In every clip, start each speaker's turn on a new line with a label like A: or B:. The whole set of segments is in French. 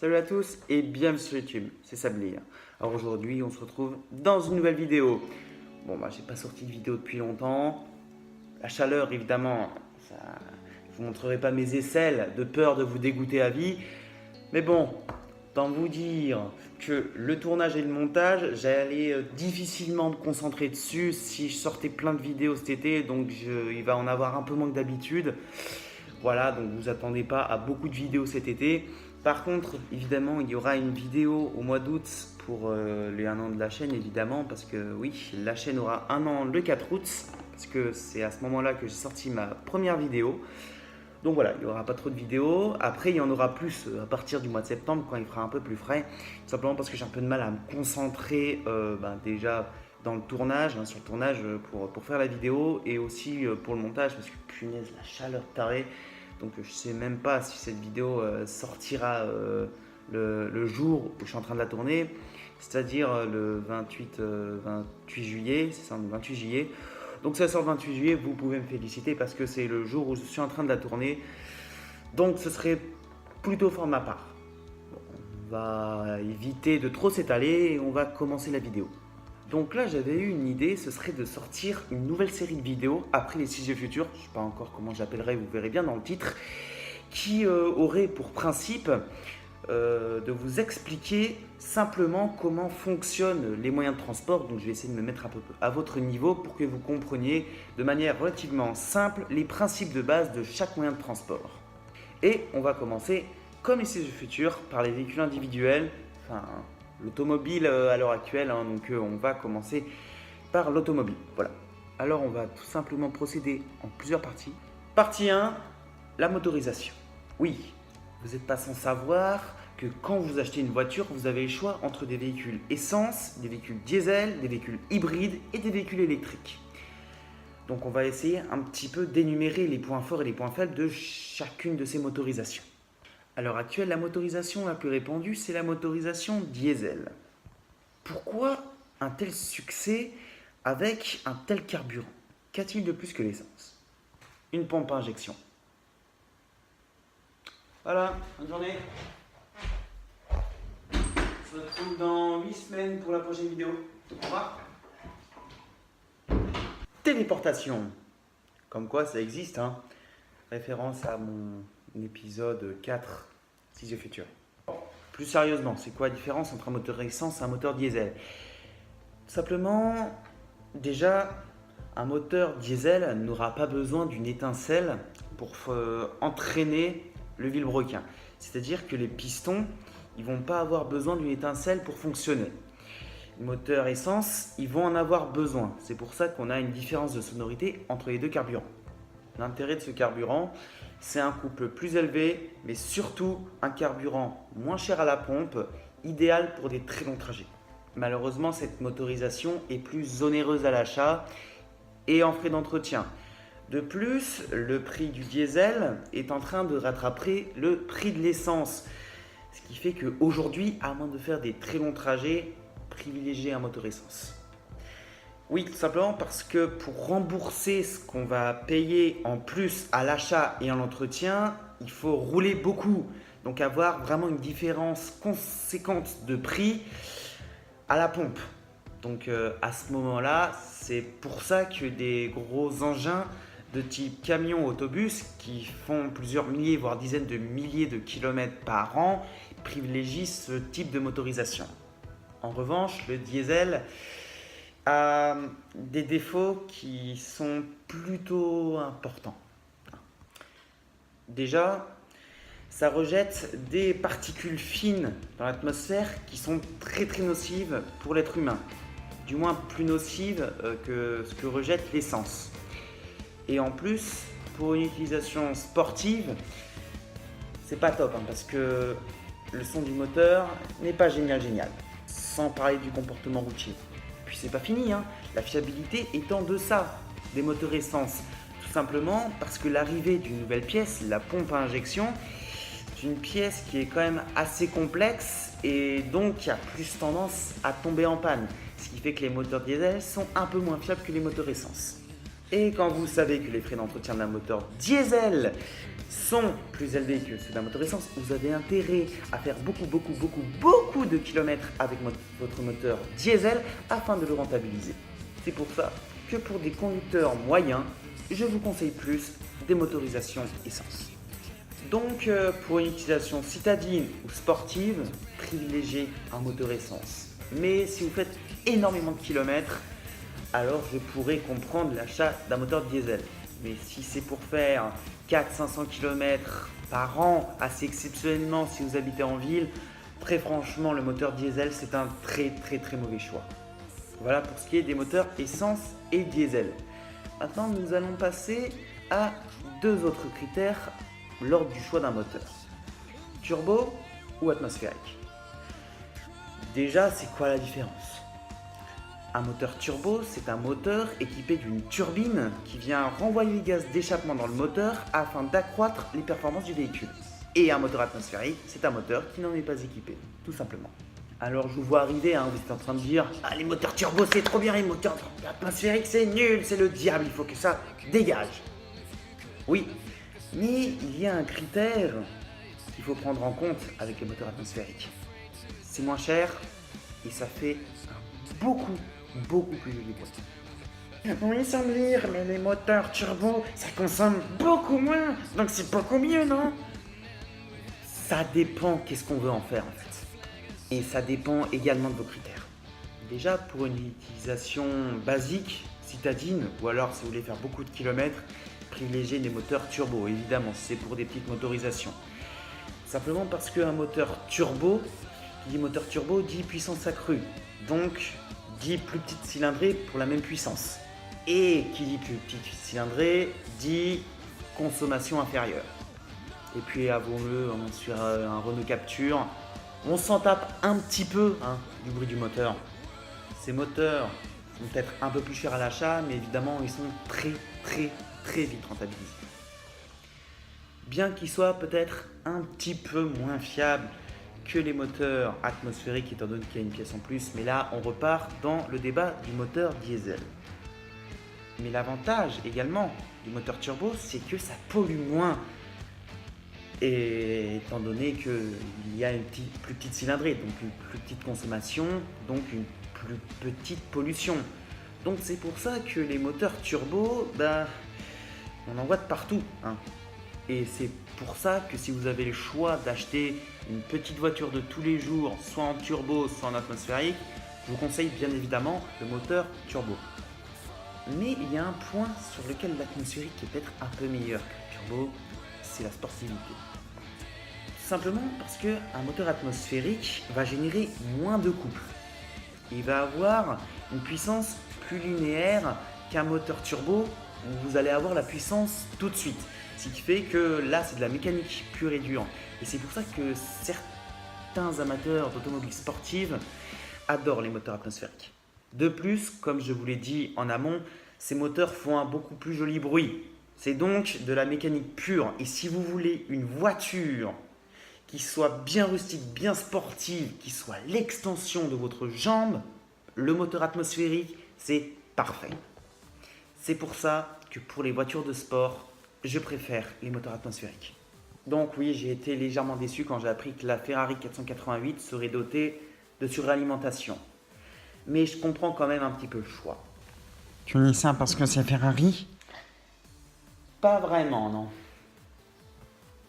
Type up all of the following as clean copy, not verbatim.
A: Salut à tous et bienvenue sur YouTube, c'est Sablé. Alors aujourd'hui on se retrouve dans une nouvelle vidéo. Bon j'ai pas sorti de vidéo depuis longtemps. La chaleur évidemment, je vous montrerai pas mes aisselles de peur de vous dégoûter à vie. Mais bon, tant vous dire que le tournage et le montage, j'allais difficilement me concentrer dessus si je sortais plein de vidéos cet été. Donc il va en avoir un peu moins que d'habitude. Voilà, donc vous attendez pas à beaucoup de vidéos cet été. Par contre, évidemment, il y aura une vidéo au mois d'août pour les 1 an de la chaîne, évidemment, parce que oui, la chaîne aura 1 an le 4 août, parce que c'est à ce moment-là que j'ai sorti ma première vidéo. Donc voilà, il n'y aura pas trop de vidéos. Après, il y en aura plus à partir du mois de septembre, quand il fera un peu plus frais. Tout simplement parce que j'ai un peu de mal à me concentrer déjà dans le tournage, sur le tournage pour faire la vidéo, et aussi pour le montage, parce que punaise, la chaleur tarée. Donc je ne sais même pas si cette vidéo sortira le jour où je suis en train de la tourner, c'est-à-dire le 28 juillet, c'est ça, le 28 juillet. Donc ça sort le 28 juillet, vous pouvez me féliciter parce que c'est le jour où je suis en train de la tourner. Donc ce serait plutôt fort de ma part. Bon, on va éviter de trop s'étaler et on va commencer la vidéo. Donc là j'avais eu une idée, ce serait de sortir une nouvelle série de vidéos après les 6 yeux futurs, je ne sais pas encore comment j'appellerai, vous verrez bien dans le titre, qui aurait pour principe de vous expliquer simplement comment fonctionnent les moyens de transport. Donc je vais essayer de me mettre un peu à votre niveau pour que vous compreniez de manière relativement simple les principes de base de chaque moyen de transport. Et on va commencer comme les 6 yeux futurs par les véhicules individuels, l'automobile à l'heure actuelle, donc on va commencer par l'automobile. Voilà. Alors on va tout simplement procéder en plusieurs parties. Partie 1, la motorisation. Oui, vous n'êtes pas sans savoir que quand vous achetez une voiture, vous avez le choix entre des véhicules essence, des véhicules diesel, des véhicules hybrides et des véhicules électriques. Donc on va essayer un petit peu d'énumérer les points forts et les points faibles de chacune de ces motorisations. À l'heure actuelle, la motorisation la plus répandue, c'est la motorisation diesel. Pourquoi un tel succès avec un tel carburant? Qu'a-t-il de plus que l'essence? Une pompe à injection. Voilà, bonne journée. On se retrouve dans 8 semaines pour la prochaine vidéo. Au revoir. Téléportation. Comme quoi ça existe, Référence à mon épisode 4, 6 yeux futurs. Plus sérieusement, c'est quoi la différence entre un moteur essence et un moteur diesel? Simplement, déjà, un moteur diesel n'aura pas besoin d'une étincelle pour entraîner le vilebrequin. C'est-à-dire que les pistons, ils vont pas avoir besoin d'une étincelle pour fonctionner. Les moteurs essence, ils vont en avoir besoin. C'est pour ça qu'on a une différence de sonorité entre les deux carburants. L'intérêt de ce carburant, c'est un couple plus élevé, mais surtout un carburant moins cher à la pompe, idéal pour des très longs trajets. Malheureusement, cette motorisation est plus onéreuse à l'achat et en frais d'entretien. De plus, le prix du diesel est en train de rattraper le prix de l'essence. Ce qui fait qu'aujourd'hui, à moins de faire des très longs trajets, privilégiez un moteur essence. Oui, tout simplement parce que pour rembourser ce qu'on va payer en plus à l'achat et à l'entretien, il faut rouler beaucoup. Donc avoir vraiment une différence conséquente de prix à la pompe. Donc à ce moment-là, c'est pour ça que des gros engins de type camion, autobus, qui font plusieurs milliers, voire dizaines de milliers de kilomètres par an, privilégient ce type de motorisation. En revanche, le diesel a des défauts qui sont plutôt importants. Déjà, ça rejette des particules fines dans l'atmosphère qui sont très nocives pour l'être humain. Du moins plus nocives que ce que rejette l'essence. Et en plus, pour une utilisation sportive, c'est pas top parce que le son du moteur n'est pas génial. Sans parler du comportement routier. Puis c'est pas fini, la fiabilité est en deçà des moteurs essence. Tout simplement parce que l'arrivée d'une nouvelle pièce, la pompe à injection, c'est une pièce qui est quand même assez complexe et donc qui a plus tendance à tomber en panne. Ce qui fait que les moteurs diesel sont un peu moins fiables que les moteurs essence. Et quand vous savez que les frais d'entretien d'un moteur diesel sont plus élevés que ceux d'un moteur essence, vous avez intérêt à faire beaucoup de kilomètres avec votre moteur diesel afin de le rentabiliser. C'est pour ça que pour des conducteurs moyens, je vous conseille plus des motorisations essence. Donc pour une utilisation citadine ou sportive, privilégiez un moteur essence. Mais si vous faites énormément de kilomètres, alors je pourrais comprendre l'achat d'un moteur diesel. Mais si c'est pour faire 400-500 km par an, assez exceptionnellement si vous habitez en ville, très franchement le moteur diesel c'est un très mauvais choix. Voilà pour ce qui est des moteurs essence et diesel. Maintenant nous allons passer à deux autres critères lors du choix d'un moteur. Turbo ou atmosphérique. Déjà c'est quoi la différence ? Un moteur turbo, c'est un moteur équipé d'une turbine qui vient renvoyer les gaz d'échappement dans le moteur afin d'accroître les performances du véhicule. Et un moteur atmosphérique, c'est un moteur qui n'en est pas équipé, tout simplement. Alors je vous vois arriver, vous êtes en train de dire « Ah, les moteurs turbo c'est trop bien, les moteurs atmosphériques c'est nul, c'est le diable, il faut que ça dégage !» Oui, mais il y a un critère qu'il faut prendre en compte avec les moteurs atmosphériques. C'est moins cher et ça fait beaucoup plus joli bruit. Oui, sans dire, mais les moteurs turbo, ça consomme beaucoup moins, donc c'est beaucoup mieux, non? Ça dépend qu'est-ce qu'on veut en faire en fait. Et ça dépend également de vos critères. Déjà, pour une utilisation basique, citadine, ou alors si vous voulez faire beaucoup de kilomètres, privilégiez les moteurs turbo, évidemment, c'est pour des petites motorisations. Simplement parce qu'un moteur turbo, qui dit moteur turbo, dit puissance accrue. Donc, dit plus petite cylindrée pour la même puissance. Et qui dit plus petite cylindrée dit consommation inférieure. Et puis avouons-le, sur un Renault Capture, on s'en tape un petit peu du bruit du moteur. Ces moteurs sont peut-être un peu plus chers à l'achat, mais évidemment ils sont très vite rentabilisés. Bien qu'ils soient peut-être un petit peu moins fiables que les moteurs atmosphériques étant donné qu'il y a une pièce en plus, mais là on repart dans le débat du moteur diesel. Mais l'avantage également du moteur turbo, c'est que ça pollue moins. Et étant donné qu'il y a une plus petite cylindrée, donc une plus petite consommation, donc une plus petite pollution. Donc c'est pour ça que les moteurs turbo, on en voit de partout. Et c'est pour ça que si vous avez le choix d'acheter une petite voiture de tous les jours, soit en turbo, soit en atmosphérique, je vous conseille bien évidemment le moteur turbo. Mais il y a un point sur lequel l'atmosphérique est peut-être un peu meilleur que le turbo, c'est la sportivité. Tout simplement parce qu'un moteur atmosphérique va générer moins de couple. Il va avoir une puissance plus linéaire qu'un moteur turbo où vous allez avoir la puissance tout de suite. Ce qui fait que là, c'est de la mécanique pure et dure. Et c'est pour ça que certains amateurs d'automobiles sportives adorent les moteurs atmosphériques. De plus, comme je vous l'ai dit en amont, ces moteurs font un beaucoup plus joli bruit. C'est donc de la mécanique pure. Et si vous voulez une voiture qui soit bien rustique, bien sportive, qui soit l'extension de votre jambe, le moteur atmosphérique, c'est parfait. C'est pour ça que pour les voitures de sport, je préfère les moteurs atmosphériques. Donc oui, j'ai été légèrement déçu quand j'ai appris que la Ferrari 488 serait dotée de suralimentation. Mais je comprends quand même un petit peu le choix.
B: Tu dis ça parce que c'est Ferrari ?
A: Pas vraiment, non.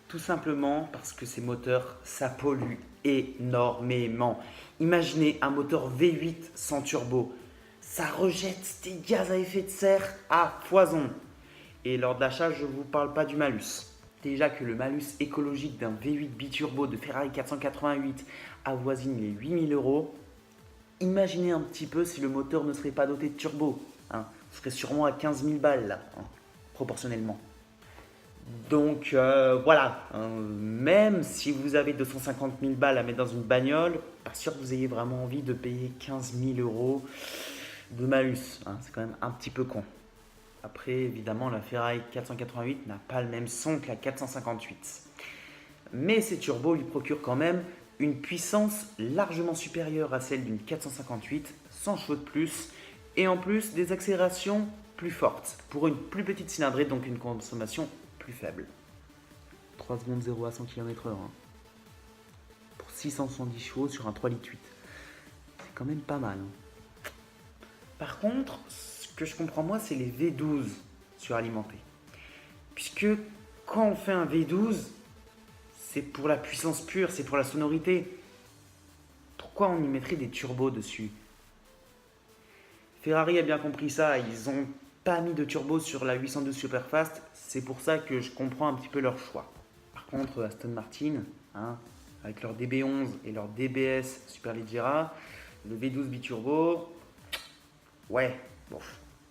A: Tout simplement parce que ces moteurs, ça pollue énormément. Imaginez un moteur V8 sans turbo. Ça rejette des gaz à effet de serre à foison. Et lors d'achat, je ne vous parle pas du malus. Déjà que le malus écologique d'un V8 biturbo de Ferrari 488 avoisine les 8 000 €. Imaginez un petit peu si le moteur ne serait pas doté de turbo. On serait sûrement à 15 000 balles là, proportionnellement. Donc voilà, même si vous avez 250 000 balles à mettre dans une bagnole, pas sûr que vous ayez vraiment envie de payer 15 000 € de malus. C'est quand même un petit peu con. Après, évidemment, la Ferrari 488 n'a pas le même son que la 458. Mais ces turbos lui procurent quand même une puissance largement supérieure à celle d'une 458, 100 chevaux de plus, et en plus des accélérations plus forte pour une plus petite cylindrée, donc une consommation plus faible. 3 secondes 0 à 100 km/h. Pour 670 chevaux sur un 3,8 litres. C'est quand même pas mal. Par contre, ce que je comprends moi, c'est les V12 suralimentés. Puisque quand on fait un V12, c'est pour la puissance pure, c'est pour la sonorité. Pourquoi on y mettrait des turbos dessus? Ferrari a bien compris ça, ils n'ont pas mis de turbo sur la 812 Superfast, c'est pour ça que je comprends un petit peu leur choix. Par contre, Aston Martin, avec leur DB11 et leur DBS Superleggera, le V12 biturbo, ouais, bon,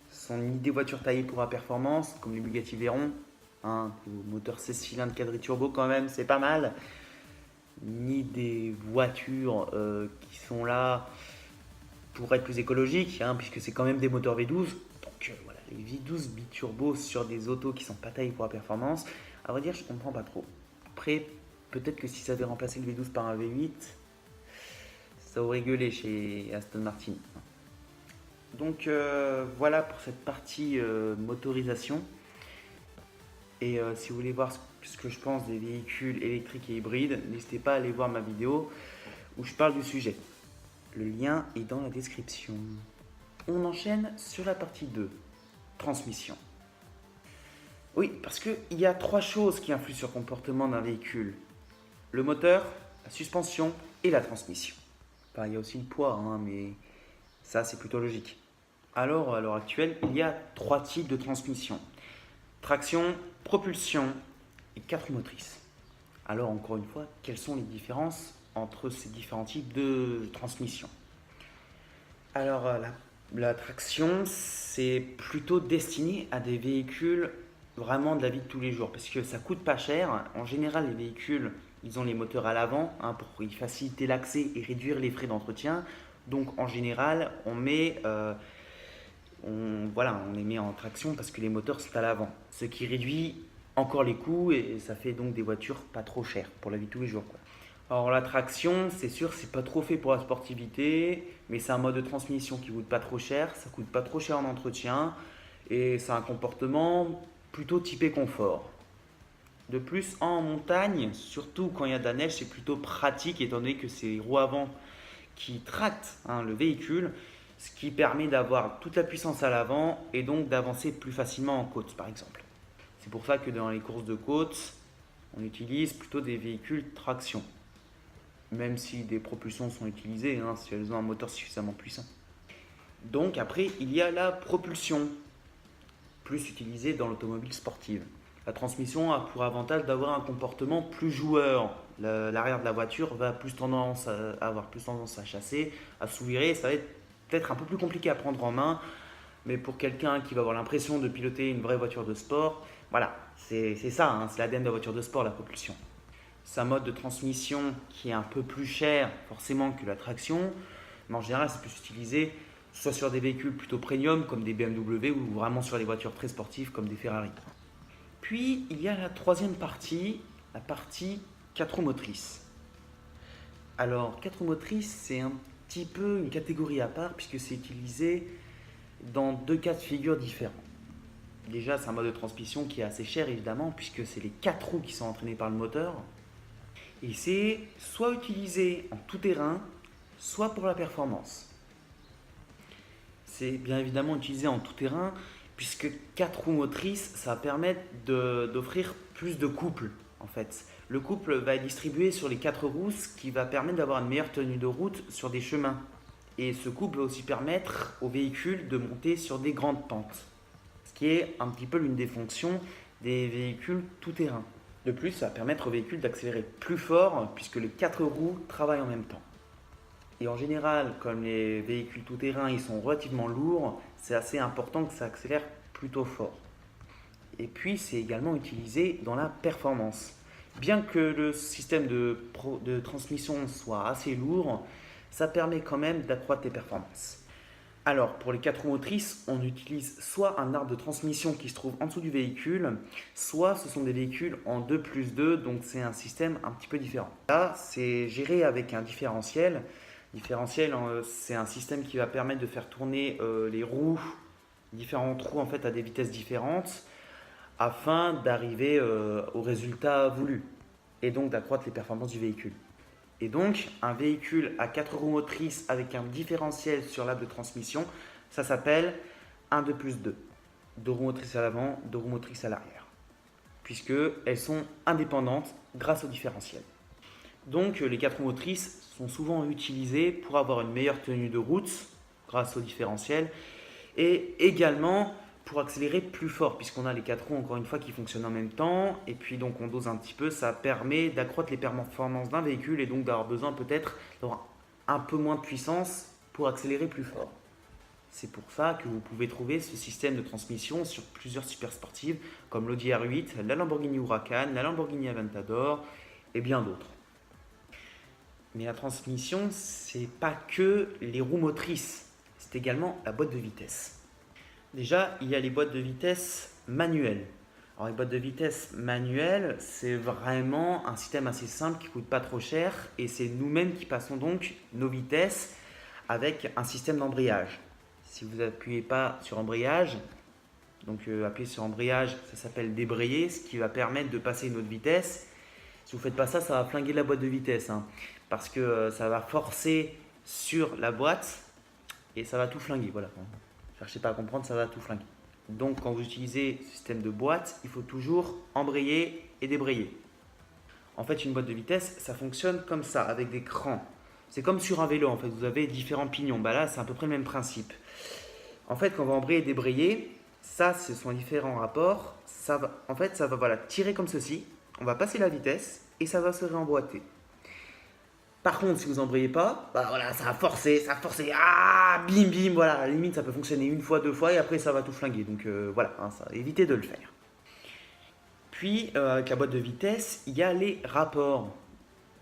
A: ce sont ni des voitures taillées pour la performance, comme les Bugatti Veyron, moteur 16 cylindres quadri turbo quand même, c'est pas mal, ni des voitures qui sont là pour être plus écologiques, puisque c'est quand même des moteurs V12. Donc voilà, les V12 biturbo sur des autos qui sont pas taillées pour la performance, à vrai dire, je comprends pas trop. Après, peut-être que si ça avait remplacé le V12 par un V8, ça aurait gueulé chez Aston Martin. Donc voilà pour cette partie motorisation. Et si vous voulez voir ce que je pense des véhicules électriques et hybrides, n'hésitez pas à aller voir ma vidéo où je parle du sujet. Le lien est dans la description. On enchaîne sur la partie 2, transmission. Oui, parce qu'il y a 3 choses qui influent sur le comportement d'un véhicule. Le moteur, la suspension et la transmission. Enfin, il y a aussi le poids, mais ça c'est plutôt logique. Alors, à l'heure actuelle, il y a 3 types de transmission. Traction, propulsion et 4 roues motrices. Alors, encore une fois, quelles sont les différences entre ces différents types de transmission? Alors, la traction, c'est plutôt destiné à des véhicules vraiment de la vie de tous les jours, parce que ça coûte pas cher. En général, les véhicules, ils ont les moteurs à l'avant pour y faciliter l'accès et réduire les frais d'entretien. Donc, en général, on les met en traction parce que les moteurs sont à l'avant, ce qui réduit encore les coûts et ça fait donc des voitures pas trop chères pour la vie de tous les jours, quoi. Alors la traction, c'est sûr, c'est pas trop fait pour la sportivité, mais c'est un mode de transmission qui coûte pas trop cher, ça coûte pas trop cher en entretien et c'est un comportement plutôt typé confort. De plus, en montagne, surtout quand il y a de la neige, c'est plutôt pratique étant donné que c'est les roues avant qui tractent le véhicule, ce qui permet d'avoir toute la puissance à l'avant et donc d'avancer plus facilement en côte par exemple. C'est pour ça que dans les courses de côte, on utilise plutôt des véhicules traction. Même si des propulsions sont utilisées, si elles ont un moteur suffisamment puissant. Donc après, il y a la propulsion, plus utilisée dans l'automobile sportive. La transmission a pour avantage d'avoir un comportement plus joueur. L'arrière de la voiture va avoir plus tendance à chasser, à s'ouvrir. Ça va être peut-être un peu plus compliqué à prendre en main, mais pour quelqu'un qui va avoir l'impression de piloter une vraie voiture de sport, voilà, c'est ça, c'est l'ADN de la voiture de sport, la propulsion. C'est un mode de transmission qui est un peu plus cher forcément que la traction, mais en général c'est plus utilisé soit sur des véhicules plutôt premium comme des BMW ou vraiment sur des voitures très sportives comme des Ferrari. Puis il y a la troisième partie, la partie 4 roues motrices. Alors 4 roues motrices, c'est un petit peu une catégorie à part puisque c'est utilisé dans 2 cas de figure différents. Déjà, c'est un mode de transmission qui est assez cher évidemment puisque c'est les 4 roues qui sont entraînées par le moteur. Et c'est soit utilisé en tout terrain, soit pour la performance. C'est bien évidemment utilisé en tout terrain puisque 4 roues motrices, ça va permettre d'offrir plus de couple en fait. Le couple va être distribué sur les 4 roues, ce qui va permettre d'avoir une meilleure tenue de route sur des chemins. Et ce couple va aussi permettre au véhicule de monter sur des grandes pentes, ce qui est un petit peu l'une des fonctions des véhicules tout terrain. De plus, ça va permettre au véhicule d'accélérer plus fort puisque les 4 roues travaillent en même temps. Et en général, comme les véhicules tout-terrain ils sont relativement lourds, c'est assez important que ça accélère plutôt fort. Et puis, c'est également utilisé dans la performance. Bien que le système de transmission soit assez lourd, ça permet quand même d'accroître les performances. Alors, pour les 4 roues motrices, on utilise soit un arbre de transmission qui se trouve en dessous du véhicule, soit ce sont des véhicules en 2+2, donc c'est un système un petit peu différent. Là, c'est géré avec un différentiel. Différentiel, c'est un système qui va permettre de faire tourner les roues différents trous en fait à des vitesses différentes afin d'arriver au résultat voulu et donc d'accroître les performances du véhicule. Et donc, un véhicule à 4 roues motrices avec un différentiel sur l'axe de transmission, ça s'appelle un 2 plus 2. 2 roues motrices à l'avant, 2 roues motrices à l'arrière, puisqu'elles sont indépendantes grâce au différentiel. Donc, les 4 roues motrices sont souvent utilisées pour avoir une meilleure tenue de route grâce au différentiel et également pour accélérer plus fort, puisqu'on a les 4 roues encore une fois qui fonctionnent en même temps, et puis donc on dose un petit peu, ça permet d'accroître les performances d'un véhicule et donc d'avoir besoin peut-être d'avoir un peu moins de puissance pour accélérer plus fort. C'est pour ça que vous pouvez trouver ce système de transmission sur plusieurs super sportives comme l'Audi R8, la Lamborghini Huracan, la Lamborghini Aventador et bien d'autres. Mais la transmission, c'est pas que les roues motrices, c'est également la boîte de vitesse. Déjà, il y a les boîtes de vitesse manuelles. Alors, les boîtes de vitesse manuelles, c'est vraiment un système assez simple qui ne coûte pas trop cher et c'est nous-mêmes qui passons donc nos vitesses avec un système d'embrayage. Si vous n'appuyez pas sur embrayage, donc appuyer sur embrayage, ça s'appelle débrayer, ce qui va permettre de passer une autre vitesse. Si vous ne faites pas ça, ça va flinguer la boîte de vitesse parce que ça va forcer sur la boîte et ça va tout flinguer. Voilà. Cherchez pas à comprendre, ça va tout flinguer. Donc quand vous utilisez ce système de boîte, il faut toujours embrayer et débrayer. En fait, une boîte de vitesse, ça fonctionne comme ça, avec des crans. C'est comme sur un vélo, en fait, vous avez différents pignons. Là, c'est à peu près le même principe. En fait, quand on va embrayer et débrayer, ça, ce sont différents rapports. Ça va tirer comme ceci. On va passer la vitesse et ça va se réemboîter. Par contre, si vous n'embrayez pas, ça va forcer, bim bim, voilà, à la limite ça peut fonctionner une fois, deux fois et après ça va tout flinguer. Donc évitez de le faire. Puis avec la boîte de vitesse, il y a les rapports.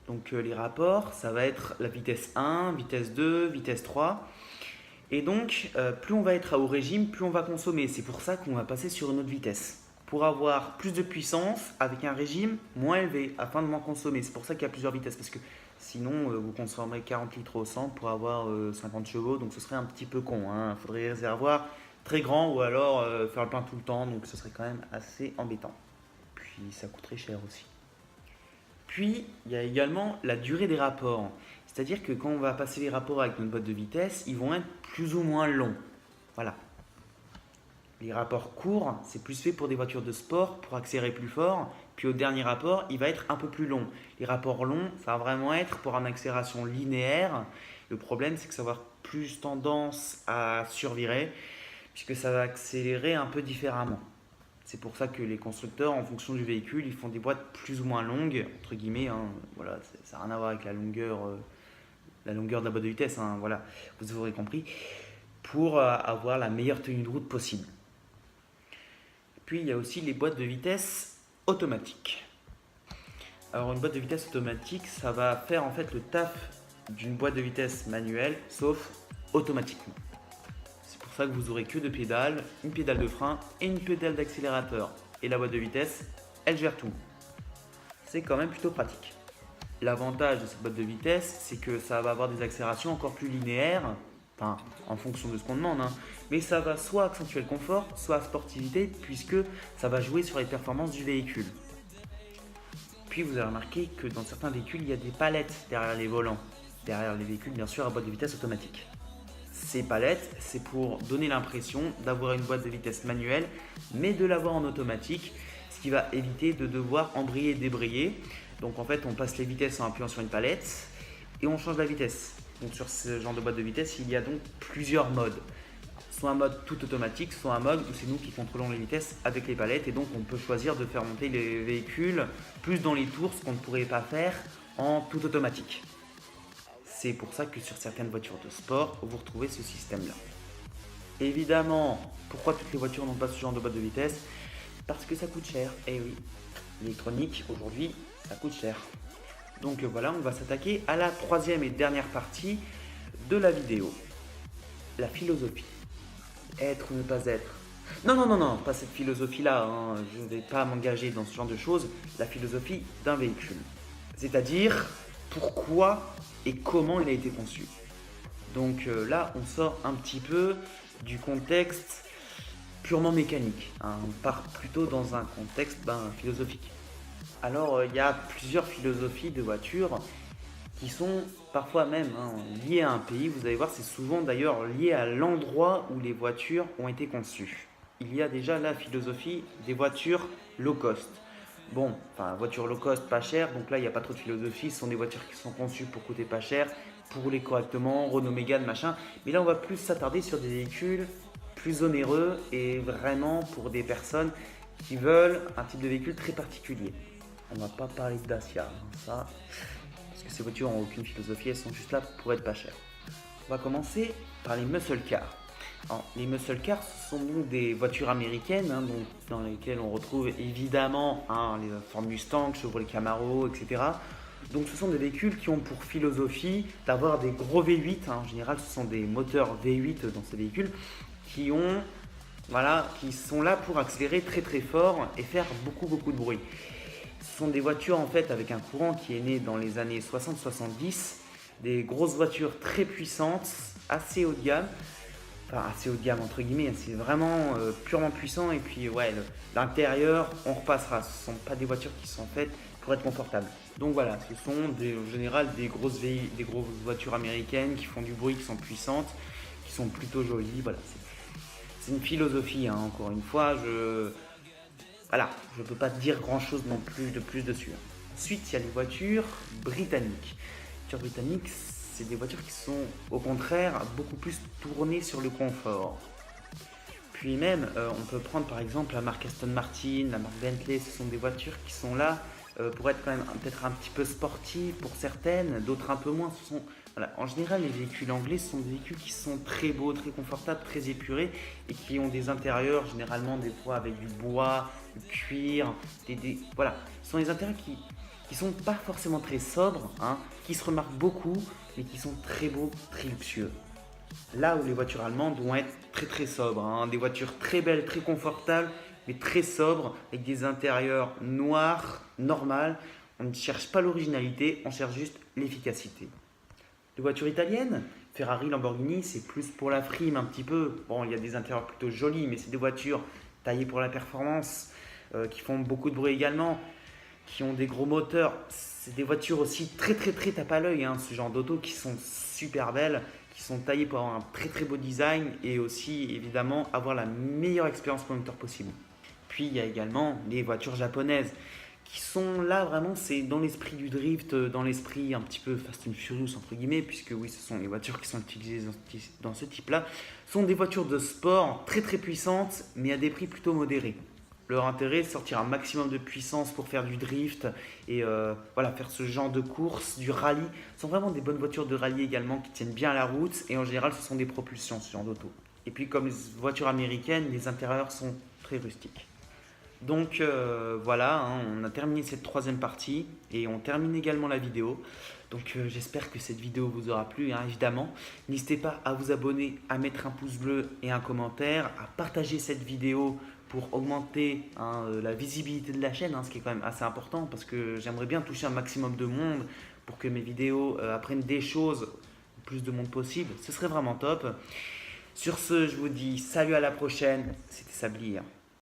A: Donc les rapports, ça va être la vitesse 1, vitesse 2, vitesse 3. Et donc plus on va être à haut régime, plus on va consommer. C'est pour ça qu'on va passer sur une autre vitesse. Pour avoir plus de puissance avec un régime moins élevé afin de moins consommer. C'est pour ça qu'il y a plusieurs vitesses parce que sinon vous consommerez 40 litres au 100 pour avoir 50 chevaux, donc ce serait un petit peu con. Il faudrait un réservoir très grand ou alors faire le plein tout le temps, donc ce serait quand même assez embêtant. Puis ça coûterait cher aussi. Puis il y a également la durée des rapports. C'est-à-dire que quand on va passer les rapports avec notre boîte de vitesse, ils vont être plus ou moins longs. Voilà. Les rapports courts, c'est plus fait pour des voitures de sport, pour accélérer plus fort. Puis au dernier rapport, il va être un peu plus long. Les rapports longs, ça va vraiment être pour une accélération linéaire. Le problème, c'est que ça va avoir plus tendance à survirer, puisque ça va accélérer un peu différemment. C'est pour ça que les constructeurs, en fonction du véhicule, ils font des boîtes plus ou moins longues, entre guillemets. Voilà, ça n'a rien à voir avec la longueur de la boîte de vitesse. Voilà, vous aurez compris. Pour avoir la meilleure tenue de route possible. Puis il y a aussi les boîtes de vitesse automatiques. Alors une boîte de vitesse automatique, ça va faire en fait le taf d'une boîte de vitesse manuelle, sauf automatiquement. C'est pour ça que vous aurez que deux pédales, une pédale de frein et une pédale d'accélérateur. Et la boîte de vitesse, elle gère tout. C'est quand même plutôt pratique. L'avantage de cette boîte de vitesse, c'est que ça va avoir des accélérations encore plus linéaires, en fonction de ce qu'on demande, mais ça va soit accentuer le confort, soit la sportivité, puisque ça va jouer sur les performances du véhicule. Puis vous avez remarqué que dans certains véhicules, il y a des palettes derrière les volants, derrière les véhicules bien sûr à boîte de vitesse automatique. Ces palettes, c'est pour donner l'impression d'avoir une boîte de vitesse manuelle, mais de l'avoir en automatique, ce qui va éviter de devoir embrayer et débrayer. Donc en fait, on passe les vitesses en appuyant sur une palette et on change la vitesse. Donc sur ce genre de boîte de vitesse, il y a donc plusieurs modes. Soit un mode tout automatique, soit un mode où c'est nous qui contrôlons les vitesses avec les palettes et donc on peut choisir de faire monter les véhicules plus dans les tours, ce qu'on ne pourrait pas faire en tout automatique. C'est pour ça que sur certaines voitures de sport, vous retrouvez ce système-là. Évidemment, pourquoi toutes les voitures n'ont pas ce genre de boîte de vitesse? Parce que ça coûte cher. Eh oui, l'électronique aujourd'hui, ça coûte cher. Donc voilà, on va s'attaquer à la troisième et dernière partie de la vidéo. La philosophie. Être ou ne pas être. Non, pas cette philosophie-là. Je ne vais pas m'engager dans ce genre de choses. La philosophie d'un véhicule. C'est-à-dire pourquoi et comment il a été conçu. Donc là, on sort un petit peu du contexte purement mécanique, hein. On part plutôt dans un contexte philosophique. Alors, il y a plusieurs philosophies de voitures qui sont parfois même liées à un pays. Vous allez voir, c'est souvent d'ailleurs lié à l'endroit où les voitures ont été conçues. Il y a déjà la philosophie des voitures low cost. Bon, enfin, voitures low cost pas chères, donc là il n'y a pas trop de philosophie, ce sont des voitures qui sont conçues pour coûter pas cher, pour rouler correctement, Renault Mégane, machin. Mais là on va plus s'attarder sur des véhicules plus onéreux et vraiment pour des personnes qui veulent un type de véhicule très particulier. On va pas parler de Dacia, ça, parce que ces voitures n'ont aucune philosophie, elles sont juste là pour être pas chères. On va commencer par les muscle cars. Alors, les muscle cars, ce sont donc des voitures américaines, donc, dans lesquelles on retrouve évidemment les Ford Mustang, Chevrolet Camaro, etc. Donc ce sont des véhicules qui ont pour philosophie d'avoir des gros V8. En général, ce sont des moteurs V8 dans ces véhicules qui sont là pour accélérer très très fort et faire beaucoup de bruit. Ce sont des voitures en fait avec un courant qui est né dans les années 60-70, des grosses voitures très puissantes, assez haut de gamme. Enfin, assez haut de gamme entre guillemets, c'est vraiment purement puissant. Et puis l'intérieur, on repassera. Ce ne sont pas des voitures qui sont faites pour être confortables. Donc voilà, ce sont en général des grosses voitures américaines qui font du bruit, qui sont puissantes, qui sont plutôt jolies. Voilà, c'est une philosophie, encore une fois. Je ne peux pas dire grand chose non plus de plus dessus. Ensuite, il y a les voitures britanniques. Les voitures britanniques, c'est des voitures qui sont au contraire beaucoup plus tournées sur le confort. Puis même, on peut prendre par exemple la marque Aston Martin, la marque Bentley. Ce sont des voitures qui sont là pour être quand même peut-être un petit peu sportives pour certaines, d'autres un peu moins. En général, les véhicules anglais sont des véhicules qui sont très beaux, très confortables, très épurés et qui ont des intérieurs généralement des fois avec du bois, du cuir, voilà. Ce sont des intérieurs qui sont pas forcément très sobres, qui se remarquent beaucoup, mais qui sont très beaux, très luxueux. Là où les voitures allemandes vont être très très sobres, des voitures très belles, très confortables, mais très sobres, avec des intérieurs noirs, normales. On ne cherche pas l'originalité, on cherche juste l'efficacité. Les voitures italiennes, Ferrari, Lamborghini, c'est plus pour la frime un petit peu. Bon, il y a des intérieurs plutôt jolis, mais c'est des voitures taillées pour la performance, qui font beaucoup de bruit également, qui ont des gros moteurs. C'est des voitures aussi très tape à l'œil, ce genre d'auto qui sont super belles, qui sont taillées pour avoir un très beau design et aussi évidemment avoir la meilleure expérience conducteur possible. Puis il y a également les voitures japonaises qui sont là vraiment, c'est dans l'esprit du drift, dans l'esprit un petit peu Fast and Furious entre guillemets, puisque oui, ce sont les voitures qui sont utilisées dans ce type-là. Ce sont des voitures de sport très puissantes, mais à des prix plutôt modérés. Leur intérêt, c'est sortir un maximum de puissance pour faire du drift et faire ce genre de course, du rallye. Ce sont vraiment des bonnes voitures de rallye également qui tiennent bien la route et en général, ce sont des propulsions, ce genre d'auto. Et puis comme les voitures américaines, les intérieurs sont très rustiques. Donc on a terminé cette troisième partie et on termine également la vidéo. Donc j'espère que cette vidéo vous aura plu, évidemment. N'hésitez pas à vous abonner, à mettre un pouce bleu et un commentaire, à partager cette vidéo pour augmenter la visibilité de la chaîne, ce qui est quand même assez important parce que j'aimerais bien toucher un maximum de monde pour que mes vidéos apprennent des choses au plus de monde possible. Ce serait vraiment top. Sur ce, je vous dis salut, à la prochaine. C'était Sablier.